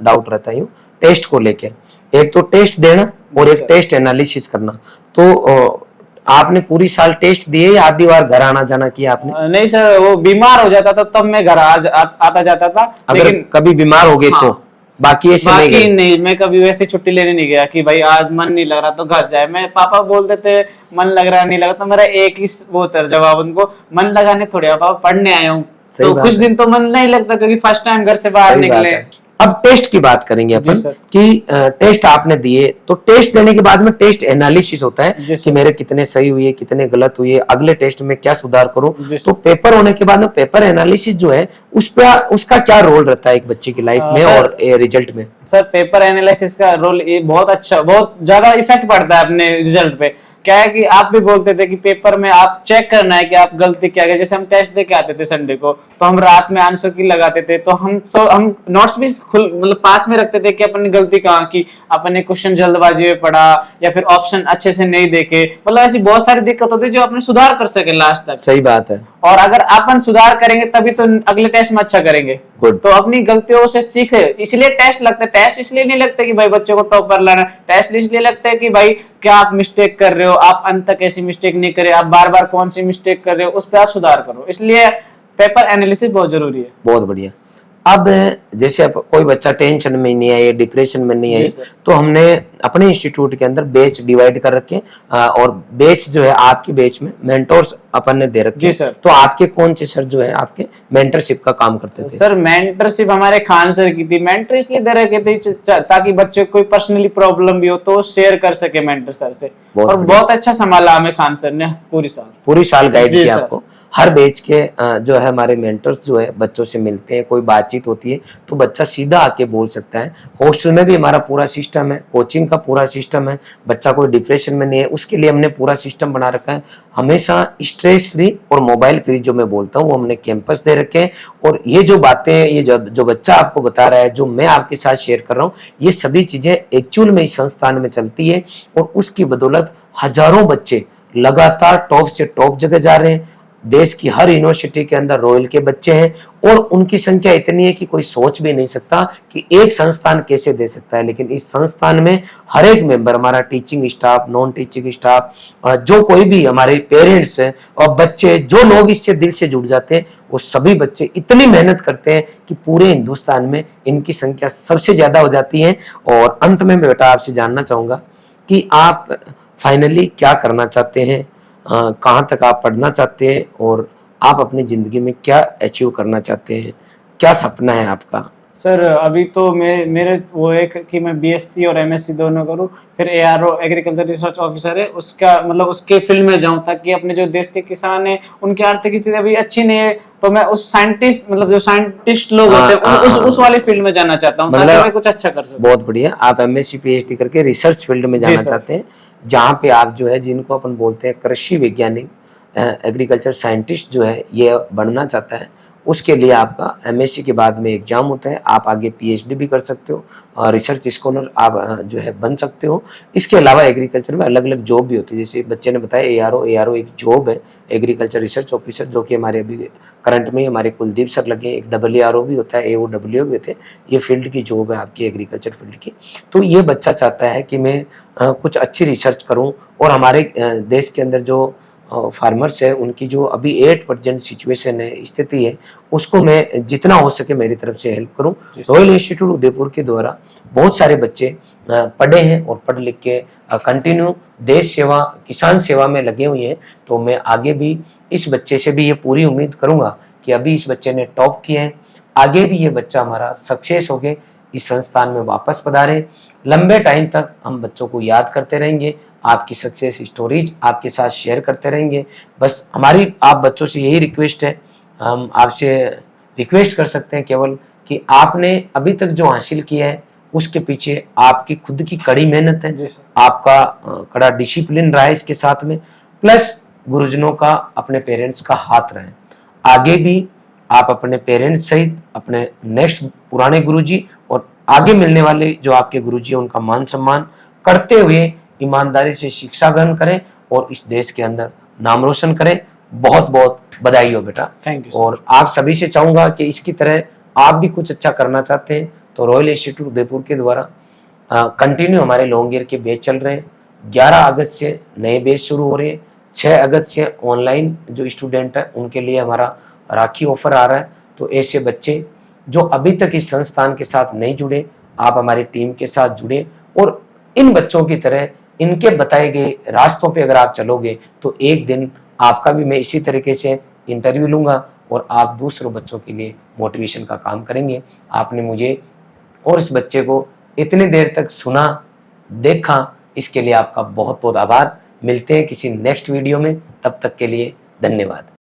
डाउट रहता है टेस्ट को लेके, एक तो टेस्ट देना और एक टेस्ट एनालिसिस करना। तो आपने पूरी साल टेस्ट दिए या आधी बार घर आना जाना किया आपने? नहीं सर, वो बीमार हो जाता था तब मैं घर आता जाता था। अगर लेकिन कभी बीमार हो गए हाँ, तो बाकी ऐसे बाकी नहीं, नहीं, मैं कभी वैसे छुट्टी लेने नहीं गया कि भाई आज मन नहीं लग रहा तो घर जाए। मैं पापा बोलते थे मन लग रहा नहीं लगा, तो मेरा एक ही वो था जवाब उनको, मन लगाने थोड़े पापा, पढ़ने आया हूँ। तो कुछ दिन तो मन नहीं लगता क्योंकि फर्स्ट टाइम घर से बाहर निकले। अब टेस्ट की बात करेंगे अपन कि टेस्ट आपने दिए, तो टेस्ट देने के बाद में टेस्ट एनालिसिस होता है कि मेरे कितने सही हुए, कितने गलत हुए, अगले टेस्ट में क्या सुधार करूं। तो पेपर होने के बाद में पेपर एनालिसिस जो है उस पर उसका क्या रोल रहता है एक बच्चे की लाइफ में और रिजल्ट में? सर, पेपर एनालिसिस का रोल ये बहुत अच्छा, बहुत ज्यादा इफेक्ट पड़ता है अपने रिजल्ट पे। क्या है कि आप भी बोलते थे कि पेपर में आप चेक करना है कि आप गलती क्या गए। जैसे हम टेस्ट दे के आते थे संडे को, तो हम रात में आंसर की लगाते थे, तो हम नोट्स भी मतलब पास में रखते थे कि अपन ने गलती कहाँ की, अपन ने क्वेश्चन जल्दबाजी में पढ़ा या फिर ऑप्शन अच्छे से नहीं देखे। मतलब ऐसी बहुत सारी दिक्कत होती है जो अपने सुधार कर सके लास्ट तक। सही बात है। और अगर अपन सुधार करेंगे तभी तो अगले टेस्ट में अच्छा करेंगे। तो अपनी गलतियों से सीखे, इसलिए टेस्ट लगते। टेस्ट इसलिए नहीं लगते कि भाई बच्चों को टॉपर लाना, टेस्ट इसलिए लगते हैं कि भाई क्या आप मिस्टेक कर रहे हो, आप अंत तक ऐसी मिस्टेक नहीं करे, आप बार बार कौन सी मिस्टेक कर रहे हो उस पर आप सुधार करो। इसलिए पेपर एनालिसिस बहुत जरूरी है। बहुत बढ़िया। अब जैसे अब कोई बच्चा टेंशन में नहीं है, डिप्रेशन में नहीं है, तो हमने अपने इंस्टीट्यूट के अंदर बैच डिवाइड कर रखे, और बैच जो है आपके बैच में मेंटोर्स अपन ने दे रखे। तो आपके कौन से सर जो है आपके मेंटरशिप का काम करते थे? सर, मेंटरशिप हमारे खान सर की थी। मेंटर इसलिए दे रखे थे ताकि बच्चे को कोई पर्सनली प्रॉब्लम भी हो तो शेयर कर सके मेंटर सर से। और बहुत अच्छा संभाला हमें खान सर ने पूरी साल गाइड किया आपको। हर बैच के जो है हमारे मेंटर्स जो है बच्चों से मिलते हैं, कोई बातचीत होती है तो बच्चा सीधा आके बोल सकता है। हॉस्टल में भी हमारा पूरा सिस्टम है, कोचिंग का पूरा सिस्टम है, बच्चा कोई डिप्रेशन में नहीं है उसके लिए हमने पूरा सिस्टम बना रखा है। हमेशा स्ट्रेस फ्री और मोबाइल फ्री जो मैं बोलता हूँ वो हमने कैंपस दे रखे हैं। और ये जो बातें ये जो बच्चा आपको बता रहा है, जो मैं आपके साथ शेयर कर रहा हूँ, ये सभी चीजें एक्चुअल में इस संस्थान में चलती है और उसकी बदौलत हजारों बच्चे लगातार टॉप से टॉप जगह जा रहे हैं। देश की हर यूनिवर्सिटी के अंदर रॉयल के बच्चे हैं और उनकी संख्या इतनी है कि कोई सोच भी नहीं सकता कि एक संस्थान कैसे दे सकता है। लेकिन इस संस्थान में हर एक मेंबर, हमारा teaching staff, non teaching staff, जो कोई भी हमारे पेरेंट्स हैं और बच्चे, जो लोग इससे दिल से जुड़ जाते हैं, वो सभी बच्चे इतनी मेहनत करते हैं कि पूरे हिंदुस्तान में इनकी संख्या सबसे ज्यादा हो जाती है। और अंत में मैं बेटा आपसे जानना चाहूंगा कि आप फाइनली क्या करना चाहते हैं, कहाँ तक आप पढ़ना चाहते हैं और आप अपनी ज़िंदगी में क्या अचीव करना चाहते हैं, क्या सपना है आपका? सर अभी तो मेरे वो एक कि मैं बीएससी और एमएससी दोनों करूं, फिर एआरओ एग्रीकल्चर रिसर्च ऑफिसर है उसका मतलब उसके फील्ड में जाऊं, ताकि अपने जो देश के किसान हैं उनकी आर्थिक स्थिति अभी अच्छी नहीं है, तो मैं उस साइंटिस्ट मतलब जो साइंटिस्ट लोग होते हैं उस वाले फील्ड में जाना चाहता हूं, ताकि मैं कुछ अच्छा कर सकूं। बहुत बढ़िया, आप एमएससी पीएचडी करके रिसर्च फील्ड में जाना चाहते हैं, जहाँ पे आप जो है जिनको अपन बोलते हैं कृषि वैज्ञानिक, एग्रीकल्चर साइंटिस्ट जो है ये बनना चाहता है। उसके लिए आपका एमएससी के बाद में एग्जाम होता है, आप आगे पीएचडी भी कर सकते हो और रिसर्च स्कॉलर आप जो है बन सकते हो। इसके अलावा एग्रीकल्चर में अलग अलग जॉब भी होती है, जैसे बच्चे ने बताया एआरओ एक जॉब है, एग्रीकल्चर रिसर्च ऑफिसर, जो कि हमारे अभी करंट में हमारे कुलदीप सर लगे। एक AARO भी होता है, AOW भी होते हैं, ये फील्ड की जॉब है आपकी एग्रीकल्चर फील्ड की। तो ये बच्चा चाहता है कि मैं कुछ अच्छी रिसर्च करूँ और हमारे देश के अंदर जो फार्मर्स है उनकी जो अभी 8% सिचुएशन है, स्थिति है, उसको मैं जितना हो सके मेरी तरफ से हेल्प करूं। रॉयल इंस्टीट्यूट उदयपुर के द्वारा बहुत सारे बच्चे पढ़े हैं और पढ़ लिख के कंटिन्यू देश सेवा, किसान सेवा में लगे हुए हैं। तो मैं आगे भी इस बच्चे से भी ये पूरी उम्मीद करूंगा कि अभी इस बच्चे ने टॉप किया है, आगे भी ये बच्चा हमारा सक्सेस हो गए, इस संस्थान में वापस पधारे। लंबे टाइम तक हम बच्चों को याद करते रहेंगे, आपकी सक्सेस स्टोरीज आपके साथ शेयर करते रहेंगे। बस हमारी आप बच्चों से यही रिक्वेस्ट है, हम आपसे रिक्वेस्ट कर सकते हैं केवल कि आपने अभी तक जो हासिल किया है उसके पीछे आपकी खुद की कड़ी मेहनत है, आपका कड़ा डिसिप्लिन रहा है इसके साथ में, प्लस गुरुजनों का, अपने पेरेंट्स का हाथ रहे। आगे भी आप अपने पेरेंट्स सहित अपने नेक्स्ट पुराने गुरुजी और आगे मिलने वाले जो आपके गुरुजी हैं उनका मान सम्मान करते हुए ईमानदारी से शिक्षा ग्रहण करें और इस देश के अंदर नाम रोशन करें। बहुत बहुत बधाई हो बेटा। Thank you. और आप सभी से चाहूंगा कि इसकी तरह आप भी कुछ अच्छा करना चाहते हैं तो रॉयल इंस्टीट्यूट उदयपुर के द्वारा कंटिन्यू हमारे लॉन्ग ईयर के बैच चल रहे हैं। 11 अगस्त से नए बैच शुरू हो रहे हैं, 6 अगस्त से ऑनलाइन जो स्टूडेंट है उनके लिए हमारा राखी ऑफर आ रहा है। तो ऐसे बच्चे जो अभी तक इस संस्थान के साथ नहीं जुड़े, आप हमारी टीम के साथ जुड़े और इन बच्चों की तरह इनके बताए गए रास्तों पे अगर आप चलोगे तो एक दिन आपका भी मैं इसी तरीके से इंटरव्यू लूंगा और आप दूसरों बच्चों के लिए मोटिवेशन का काम करेंगे। आपने मुझे और इस बच्चे को इतनी देर तक सुना, देखा, इसके लिए आपका बहुत बहुत आभार। मिलते हैं किसी नेक्स्ट वीडियो में, तब तक के लिए धन्यवाद।